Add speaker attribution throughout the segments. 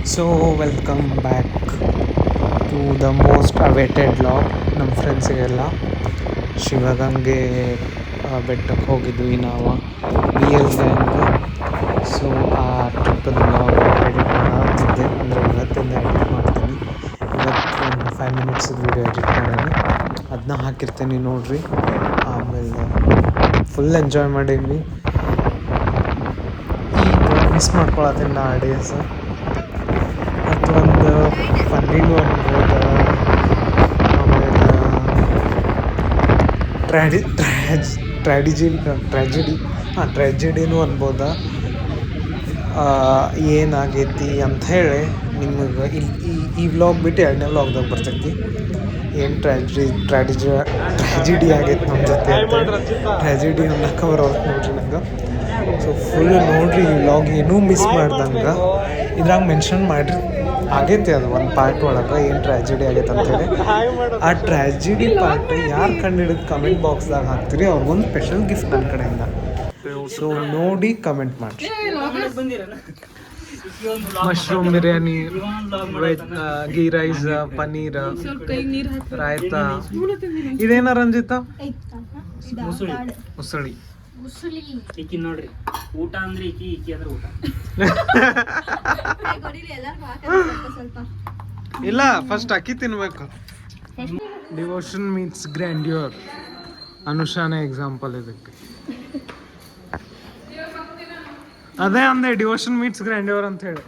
Speaker 1: So welcome back to the most awaited log. ನಮ್ಮ ಫ್ರೆಂಡ್ಸಿಗೆಲ್ಲ ಶಿವಗಂಗೆ ಬೆಟ್ಟಕ್ಕೆ ಹೋಗಿದ್ವಿ ನಾವು BL ಗ್ಯಾಂಗ್. ಸೊ ಆ ಟ್ರಿಪ್ಪನ್ನು ಲಾಗ್ ಎಡಿಟ್ ಮಾಡ್ತಿದ್ದೆ, ಅಂದರೆ ಇವತ್ತಿಂದ ಎಡಿಟ್ ಮಾಡ್ತೀನಿ. ಇವತ್ತು ಒಂದು 5 ಮಿನಿಟ್ಸ್ ವೀಡಿಯೋ ಎಡಿಟ್ ಮಾಡೀನಿ, ಅದನ್ನ ಹಾಕಿರ್ತೀನಿ ನೋಡಿರಿ. ಆಮೇಲೆ ಫುಲ್ ಎಂಜಾಯ್ ಮಾಡೀನಿ. ಈಗ ಮಿಸ್ ಮಾಡ್ಕೊಳತ್ತೀನಿ ನಾ ಆ ಡೇಸ್. ಮತ್ತು ಒಂದು ಫನ್ನಿನೂ ಅನ್ಬೋದು, ಆಮೇಲೆ ಟ್ರ್ಯಾಜಿಡಿನೂ ಅನ್ಬೋದು. ಏನಾಗೈತಿ ಅಂತ ಹೇಳಿ ನಿಮಗೆ ಈ ವ್ಲಾಗ್ ಬಿಟ್ಟು 2ನೇ ವ್ಲಾಗ್ದಾಗ ಬರ್ತೈತಿ. ಏನು ಟ್ರ್ಯಾಜಿಡಿ ಆಗೈತೆ ನಮ್ಮ ಜೊತೆ ಅಂತ. ಟ್ರ್ಯಾಜಿಡಿ ಅನ್ನೋಕೆ ಬರೋದು ನೋಡ್ರಿ ನಂಗೆ. ಸೊ ಫುಲ್ ನೋಡ್ರಿ ಈ ವ್ಲಾಗ್, ಏನೂ ಮಿಸ್ ಮಾಡ್ದಂಗೆ ಇದ್ರಾಗ ಮೆನ್ಷನ್ ಮಾಡಿರಿ ಆಗೈತೆ. ಅದು ಒಂದು ಪಾರ್ಟ್ ಒಳಗೆ ಏನು ಟ್ರ್ಯಾಜಿಡಿ ಆಗೈತೆ ಅಂತೇಳಿ. ಆ ಟ್ರ್ಯಾಜಿಡಿ ಪಾರ್ಟ್ ಯಾರು ಕಂಡಿಡಿದು ಕಮೆಂಟ್ ಬಾಕ್ಸ್ದಾಗ ಹಾಕ್ತೀರಿ ಅವ್ರಿಗೊಂದು ಸ್ಪೆಷಲ್ ಗಿಫ್ಟ್ ನನ್ನ ಕಡೆಯಿಂದ. ಸೊ ನೋಡಿ ಕಮೆಂಟ್ ಮಾಡಿ. Mushroom biryani, ghee rice, paneer, raita. ಇದೇನ ರಂಜಿತಾ? ಮುಸಳಿ.
Speaker 2: ಈಕಿ ನೋಡ್ರಿ, ಊಟ ಅಂದ್ರೆ ಈಕಿ ಅಂದ್ರೆ ಊಟ.
Speaker 1: ಇಲ್ಲ, ಫಸ್ಟ್ ಅಕ್ಕಿ ತಿನ್ಬೇಕು. Devotion means grandeur. ಅನುಷಾನೇ ಎಕ್ಸಾಂಪಲ್ ಇದಕ್ಕೆ. ಅದೇ ಅಂದೆ, ಡಿವೋಷನ್ ಮೀಟ್ಸ್ ಗ್ರ್ಯಾಂಡ್ಯೂರ್ ಅಂತ ಹೇಳಿ.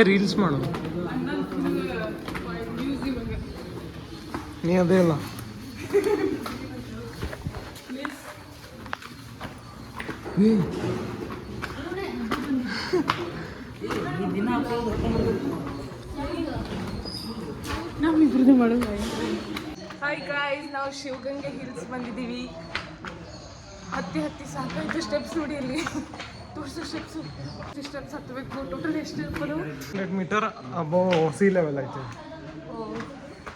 Speaker 1: ರೀಲ್ಸ್ ಮಾಡೋದು ನೀ ಅದೇ ಅಲ್ಲ.
Speaker 3: ಹಾಯ್ ಗಾಯ್ಸ್, ನಾವು ಶಿವಗಂಗೆ ಹಿಲ್ಸ್ ಬಂದಿದ್ದೀವಿ. ಹತ್ತಿ ಸಾಕಾಯ್ತು. ಸ್ಟೆಪ್ಸ್ ನೋಡಿ, ಅಲ್ಲಿ ತೋರಿಸೋ ಸ್ಟೆಪ್ಸ್ ಹತ್ತಬೇಕು. ಟೋಟಲ್ ಎಷ್ಟು ಇರ್ಬೋದು?
Speaker 1: 100 ಮೀಟರ್ ಅಬೋವ್ ಸಿ ಲೆವೆಲ್ ಐತೆ.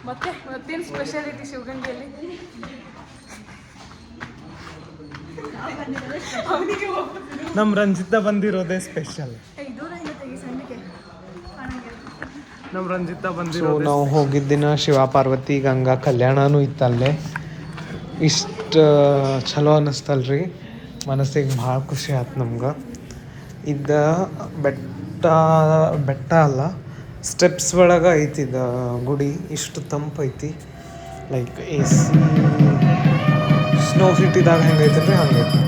Speaker 3: ಮತ್ತೇನು ಸ್ಪೆಷಾಲಿಟಿ ಶಿವಗಂಗೆಯಲ್ಲಿ?
Speaker 1: ನಮ್ಮ ರಂಜಿತಾ ಬಂದಿರೋದೇ ಸ್ಪೆಷಲ್. ನಮ್ಮ ರಂಜಿತಾ ಬಂದಿರೋ. ನಾವು ಹೋಗಿದ್ದಿನ ಶಿವ ಪಾರ್ವತಿ ಗಂಗಾ ಕಲ್ಯಾಣನೂ ಇತ್ತಲ್ಲೇ. ಇಷ್ಟು ಚಲೋ ಅನ್ನಿಸ್ತಲ್ರಿ, ಮನಸ್ಸಿಗೆ ಭಾಳ ಖುಷಿ ಆಯ್ತು ನಮ್ಗೆ. ಇದು ಬೆಟ್ಟ ಅಲ್ಲ, ಸ್ಟೆಪ್ಸ್ ಒಳಗೆ ಐತಿ ಇದು ಗುಡಿ. ಇಷ್ಟು ತಂಪೈತಿ, ಲೈಕ್ AC ಸ್ನೋ ಸಿಟಿದಾಗ ಹೆಂಗೈತಲ್ರಿ ಹಂಗೈತಿ.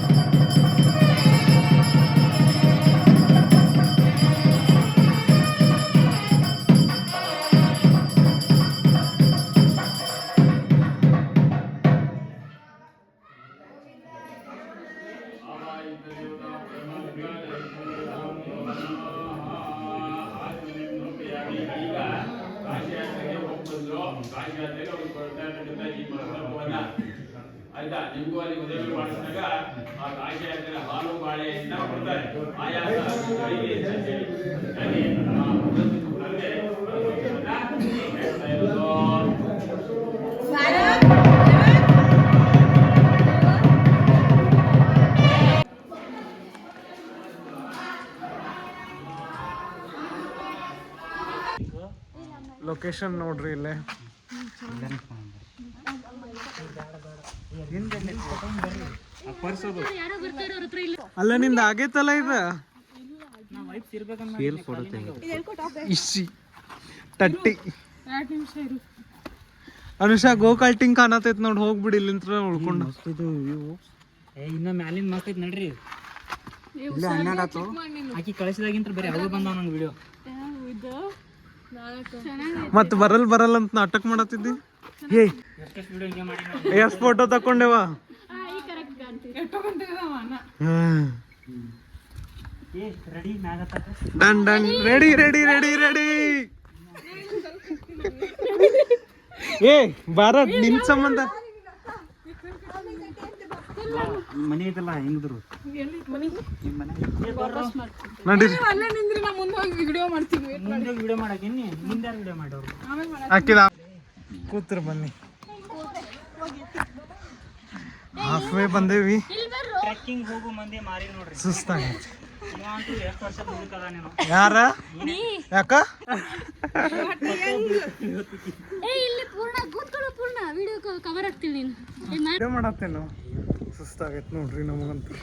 Speaker 4: ಆಯ್ತಾ, ನಿಮಗೂ ಅಲ್ಲಿ ಮದುವೆ ಮಾಡಿಸಿದಾಗ ಆ ಕಾಶಿ ಯಾತ್ರೆ ಹಾಲು ಬಾಳೆಯಿಂದ ಕೊಡ್ತಾರೆ. ಆಯಾಸ
Speaker 1: ಲೊಕೇಶನ್ ನೋಡ್ರಿ ಇಲ್ಲೇ. ಅಲ್ಲ ನಿಂದ ಆಗೈತಲ್ಲ ಇದು ಇಶಿ ಟಟ್ಟಿ. ಅನುಷಾ ಗೋಕಾಲ್ಟಿಂಗ್ ಕಾಣತೈತ್ ನೋಡ್, ಹೋಗ್ಬಿಡಿ ಇಲ್ಲಿಂತ್ರ ಉಳ್ಕೊಂಡು.
Speaker 2: ಇನ್ನ ಮ್ಯಾಲಿಂದ ಮಸ್ತ್ ಐತಿ ನೋಡ್ರಿ. ಆಕಿ ಕಳಿಸಿದಾಗಿಂತ ಬರೀ ಅವು ಬಂದಾವ ನಂಗೆ ವಿಡಿಯೋ.
Speaker 1: ಮತ್ ಬರಲ್ ಅಂತ ನಾಟಕ ಮಾಡತ್ತಿದ್ದಿ. ಎಷ್ಟ್ ಫೋಟೋ ತಕೊಂಡೆವಾ? Ready ready ready ready. ಏ ಬಾರ, ನಿನ್ ಸಂಬಂಧ
Speaker 2: ಮನೆ ಐತಲ್ಲ ಹೆಂಗಿದ್ರು
Speaker 1: ನಡೀರಿ.
Speaker 2: ವಿಡಿಯೋ ಮಾಡಕ್ಕೆ ಮುಂದೆ ಯಾರು ವಿಡಿಯೋ ಮಾಡೋರು?
Speaker 1: ಹಾಕಿದ ಕೂತ್ರ ಬನ್ನಿ. Half way ಬಂದೇವಿ.
Speaker 2: ಟ್ರೆಕ್ಕಿಂಗ್ ಹೋಗೋ ಮಂದಿ ಮಾರಿ ನೋಡ್ರಿ.
Speaker 1: ಸುಸ್ತಾಗೈತಿ.
Speaker 2: ಅಂತೂ ಎಷ್ಟು ವರ್ಷ ಮುಗಿತದ ನೀನು
Speaker 1: ಯಾರ ಯಾಕ
Speaker 5: ಇಲ್ಲಿ ಪೂರ್ಣ ಕೂತ್ಕೊಳ್ಳು ಪೂರ್ಣ ವಿಡಿಯೋ ಕವರ್ ಆಗ್ತೀನಿ ನೀನು
Speaker 1: ಮಾಡತ್ತೇನು ಸುಸ್ತಾಗೈತೆ ನೋಡ್ರಿ ನಮಗಂತೂ